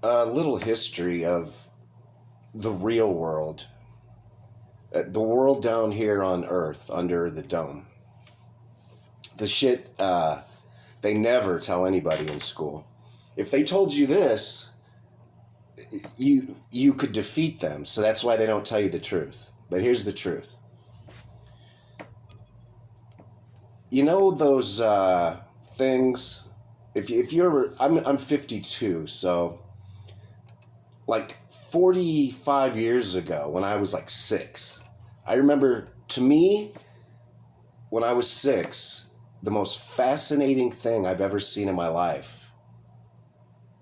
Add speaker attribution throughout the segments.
Speaker 1: A little history of the real world, the world down here on Earth under the dome. The shit they never tell anybody in school. If they told you this, you could defeat them. So that's why they don't tell you the truth. But here's the truth. You know those things. If you're, I'm 52, so like 45 years ago when I was like 6, I remember, to me, when I was 6, the most fascinating thing I've ever seen in my life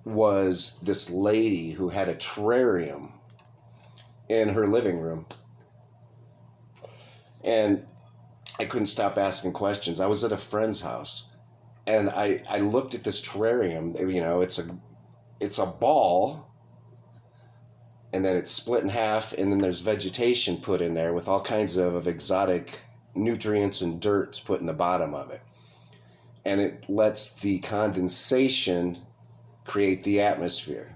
Speaker 1: was this lady who had a terrarium in her living room. And I couldn't stop asking questions. I was at a friend's house, and I looked at this terrarium. You know, it's a ball, and then it's split in half, and then there's vegetation put in there with all kinds of exotic nutrients and dirts put in the bottom of it. And it lets the condensation create the atmosphere.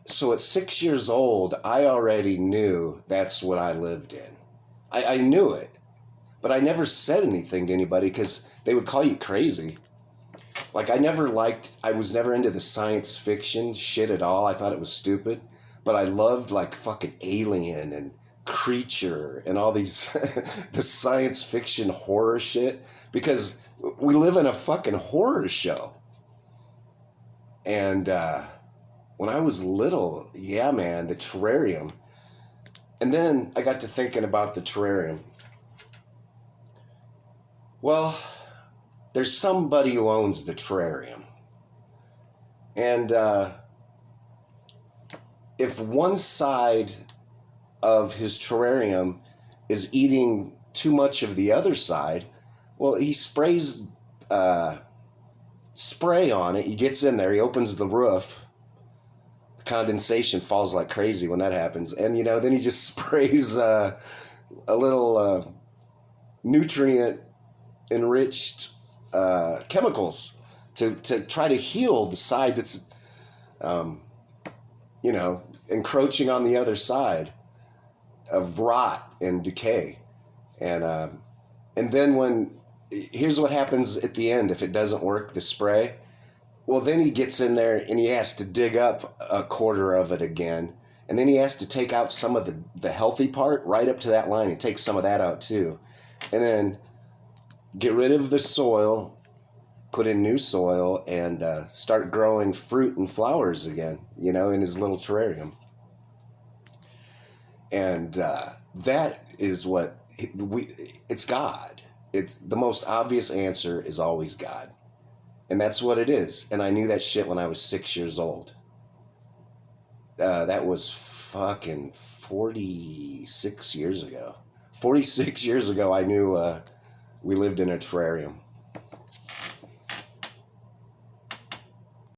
Speaker 1: So at 6 years old, I already knew that's what I lived in. I knew it, but I never said anything to anybody because they would call you crazy. Like, I was never into the science fiction shit at all. I thought it was stupid, but I loved like fucking Alien and Creature and all these, the science fiction horror shit, because we live in a fucking horror show. And when I was little, yeah, man, the terrarium. And then I got to thinking about the terrarium. Well, there's somebody who owns the terrarium. And if one side of his terrarium is eating too much of the other side, well, he sprays spray on it. He gets in there, he opens the roof. The condensation falls like crazy when that happens. And, you know, then he just sprays a little nutrient-enriched chemicals to try to heal the side that's, you know, encroaching on the other side of rot and decay. And then here's what happens at the end if it doesn't work, the spray. Well, then he gets in there and he has to dig up a quarter of it again. And then he has to take out some of the healthy part right up to that line. He takes some of that out too. And then get rid of the soil, put in new soil, and start growing fruit and flowers again, you know, in his little terrarium. And that is what it's God. It's the most obvious answer is always God. And that's what it is. And I knew that shit when I was 6 years old. That was fucking 46 years ago. 46 years ago, I knew we lived in a terrarium.